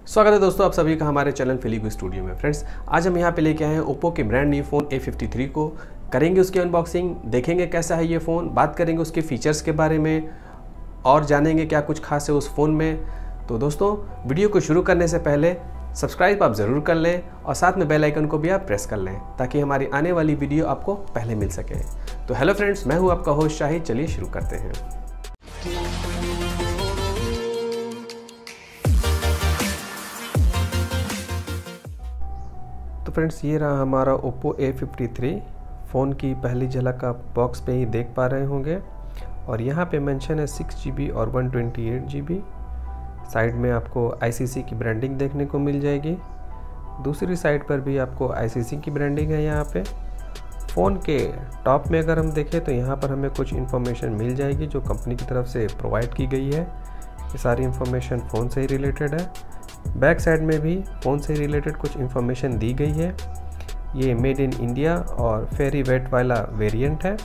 स्वागत है दोस्तों आप सभी का हमारे चैनल फिलिगो स्टूडियो में। फ्रेंड्स, आज हम यहाँ पे लेके आए हैं ओप्पो के ब्रांड न्यू फ़ोन A53 को। करेंगे उसकी अनबॉक्सिंग, देखेंगे कैसा है ये फ़ोन, बात करेंगे उसके फीचर्स के बारे में और जानेंगे क्या कुछ खास है उस फ़ोन में। तो दोस्तों, वीडियो को शुरू करने से पहले सब्सक्राइब आप ज़रूर कर लें और साथ में बेल आइकन को भी आप प्रेस कर लें ताकि हमारी आने वाली वीडियो आपको पहले मिल सके। तो हेलो फ्रेंड्स, मैं हूँ आपका होस्ट शाहिद। चलिए शुरू करते हैं। तो फ्रेंड्स, ये रहा हमारा ओप्पो A53 फ़ोन की पहली झलक आप बॉक्स पे ही देख पा रहे होंगे। और यहाँ पे मेंशन है 6GB और 128GB। साइड में आपको ICC की ब्रांडिंग देखने को मिल जाएगी। दूसरी साइड पर भी आपको ICC की ब्रांडिंग है। यहाँ पे फ़ोन के टॉप में अगर हम देखें तो यहाँ पर हमें कुछ इन्फॉर्मेशन मिल जाएगी जो कंपनी की तरफ से प्रोवाइड की गई है। ये सारी इन्फॉर्मेशन फ़ोन से ही रिलेटेड है। बैक साइड में भी फ़ोन से रिलेटेड कुछ इन्फॉर्मेशन दी गई है। ये मेड इन इंडिया और फेरी वेट वाला वेरिएंट है।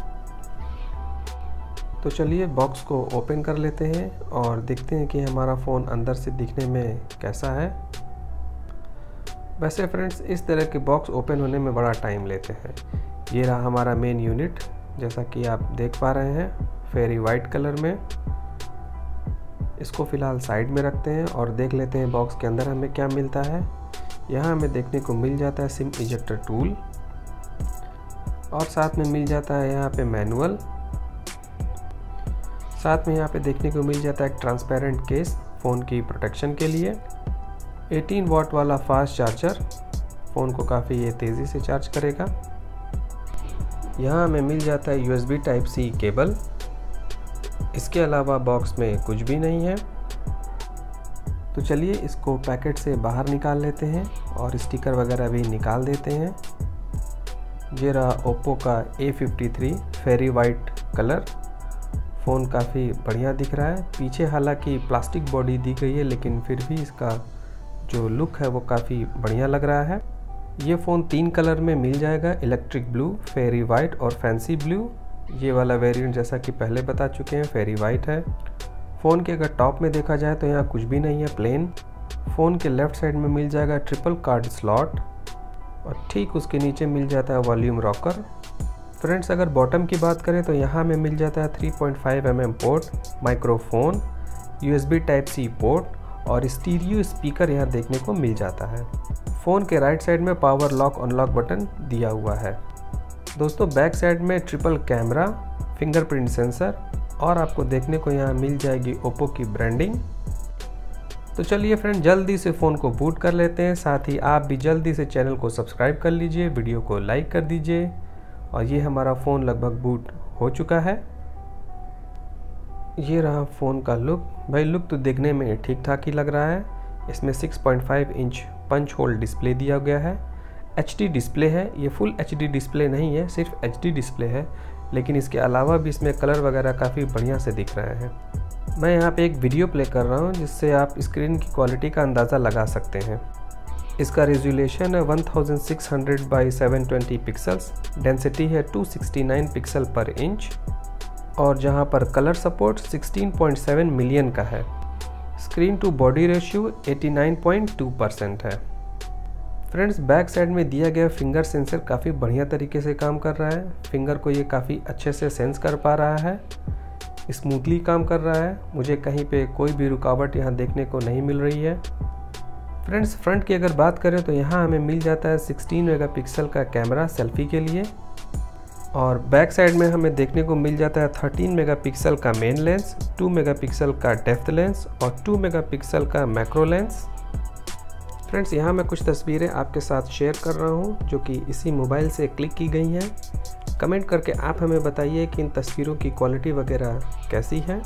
तो चलिए बॉक्स को ओपन कर लेते हैं और देखते हैं कि हमारा फ़ोन अंदर से दिखने में कैसा है। वैसे फ्रेंड्स, इस तरह के बॉक्स ओपन होने में बड़ा टाइम लेते हैं। ये रहा हमारा मेन यूनिट, जैसा कि आप देख पा रहे हैं, फेरी वाइट कलर में। इसको फ़िलहाल साइड में रखते हैं और देख लेते हैं बॉक्स के अंदर हमें क्या मिलता है। यहाँ हमें देखने को मिल जाता है सिम इजेक्टर टूल और साथ में मिल जाता है यहाँ पे मैनुअल। साथ में यहाँ पे देखने को मिल जाता है एक ट्रांसपेरेंट केस फ़ोन की प्रोटेक्शन के लिए। 18 वाट वाला फास्ट चार्जर, फ़ोन को काफ़ी ये तेज़ी से चार्ज करेगा। यहाँ हमें मिल जाता है USB Type-C केबल। इसके अलावा बॉक्स में कुछ भी नहीं है। तो चलिए इसको पैकेट से बाहर निकाल लेते हैं और स्टिकर वगैरह भी निकाल देते हैं। ये रहा ओप्पो का A53 फेरी वाइट कलर। फ़ोन काफ़ी बढ़िया दिख रहा है। पीछे हालांकि प्लास्टिक बॉडी दी गई है, लेकिन फिर भी इसका जो लुक है वो काफ़ी बढ़िया लग रहा है। ये फ़ोन 3 कलर में मिल जाएगा, इलेक्ट्रिक ब्लू, फेरी वाइट और फैंसी ब्लू। ये वाला वेरिएंट जैसा कि पहले बता चुके हैं फेरी वाइट है। फ़ोन के अगर टॉप में देखा जाए तो यहाँ कुछ भी नहीं है, प्लेन। फ़ोन के लेफ़्ट साइड में मिल जाएगा ट्रिपल कार्ड स्लॉट और ठीक उसके नीचे मिल जाता है वॉल्यूम रॉकर। फ्रेंड्स, अगर बॉटम की बात करें तो यहाँ में मिल जाता है 3.5mm port, microphone, USB Type-C port और स्टीरियो स्पीकर यहाँ देखने को मिल जाता है। फ़ोन के राइट साइड में पावर लॉक अनलॉक बटन दिया हुआ है। दोस्तों, बैक साइड में ट्रिपल कैमरा, फिंगरप्रिंट सेंसर और आपको देखने को यहाँ मिल जाएगी ओप्पो की ब्रांडिंग। तो चलिए फ्रेंड, जल्दी से फ़ोन को बूट कर लेते हैं। साथ ही आप भी जल्दी से चैनल को सब्सक्राइब कर लीजिए, वीडियो को लाइक कर दीजिए। और ये हमारा फ़ोन लगभग बूट हो चुका है। ये रहा फ़ोन का लुक। भाई, लुक तो देखने में ठीक ठाक ही लग रहा है। इसमें 6.5 इंच पंच होल डिस्प्ले दिया गया है। HD डिस्प्ले है। ये फुल HD डिस्प्ले नहीं है, सिर्फ HD डिस्प्ले है, लेकिन इसके अलावा भी इसमें कलर वगैरह काफ़ी बढ़िया से दिख रहे हैं। मैं यहाँ पे एक वीडियो प्ले कर रहा हूँ जिससे आप स्क्रीन की क्वालिटी का अंदाज़ा लगा सकते हैं। इसका रेजोल्यूशन है 1600 बाई 720 पिक्सल्स, डेंसिटी है 269 पिक्सल पर इंच और जहाँ पर कलर सपोर्ट 16.7 मिलियन का है। स्क्रीन टू बॉडी रेशियो 89.2% है। फ्रेंड्स, बैक साइड में दिया गया फिंगर सेंसर काफ़ी बढ़िया तरीके से काम कर रहा है। फिंगर को ये काफ़ी अच्छे से सेंस कर पा रहा है, स्मूथली काम कर रहा है। मुझे कहीं पे कोई भी रुकावट यहाँ देखने को नहीं मिल रही है। फ्रेंड्स, फ्रंट की अगर बात करें तो यहाँ हमें मिल जाता है 16 मेगापिक्सल का कैमरा सेल्फी के लिए और बैक साइड में हमें देखने को मिल जाता है 13 मेगापिक्सल का मेन लेंस, 2 मेगापिक्सल का डेप्थ लेंस और 2 मेगापिक्सल का मैक्रो लेंस। फ्रेंड्स, यहाँ मैं कुछ तस्वीरें आपके साथ शेयर कर रहा हूँ जो कि इसी मोबाइल से क्लिक की गई हैं। कमेंट करके आप हमें बताइए कि इन तस्वीरों की क्वालिटी वगैरह कैसी है।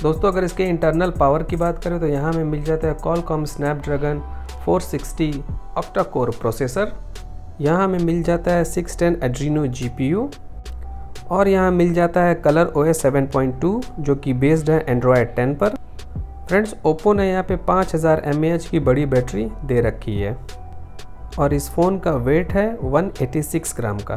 दोस्तों, अगर इसके इंटरनल पावर की बात करें तो यहाँ में मिल जाता है Qualcomm Snapdragon 460 octa core processor. यहाँ में मिल जाता है 610 Adreno GPU और यहाँ मिल जाता है ColorOS 7.2 जो कि बेस्ड है Android 10 पर। फ्रेंड्स ओप्पो ने यहाँ पे 5000 mAh की बड़ी बैटरी दे रखी है और इस फ़ोन का वेट है 186 ग्राम का।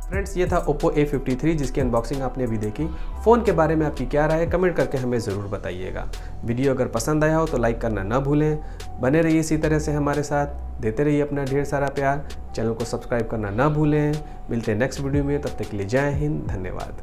फ्रेंड्स ये था Oppo A53 जिसकी अनबॉक्सिंग आपने अभी देखी। फ़ोन के बारे में आपकी क्या राय है कमेंट करके हमें ज़रूर बताइएगा। वीडियो अगर पसंद आया हो तो लाइक करना ना भूलें। बने रहिए इसी तरह से हमारे साथ, देते रहिए अपना ढेर सारा प्यार। चैनल को सब्सक्राइब करना ना भूलें। मिलते हैं नेक्स्ट वीडियो में, तब तक के लिए जय हिंद, धन्यवाद।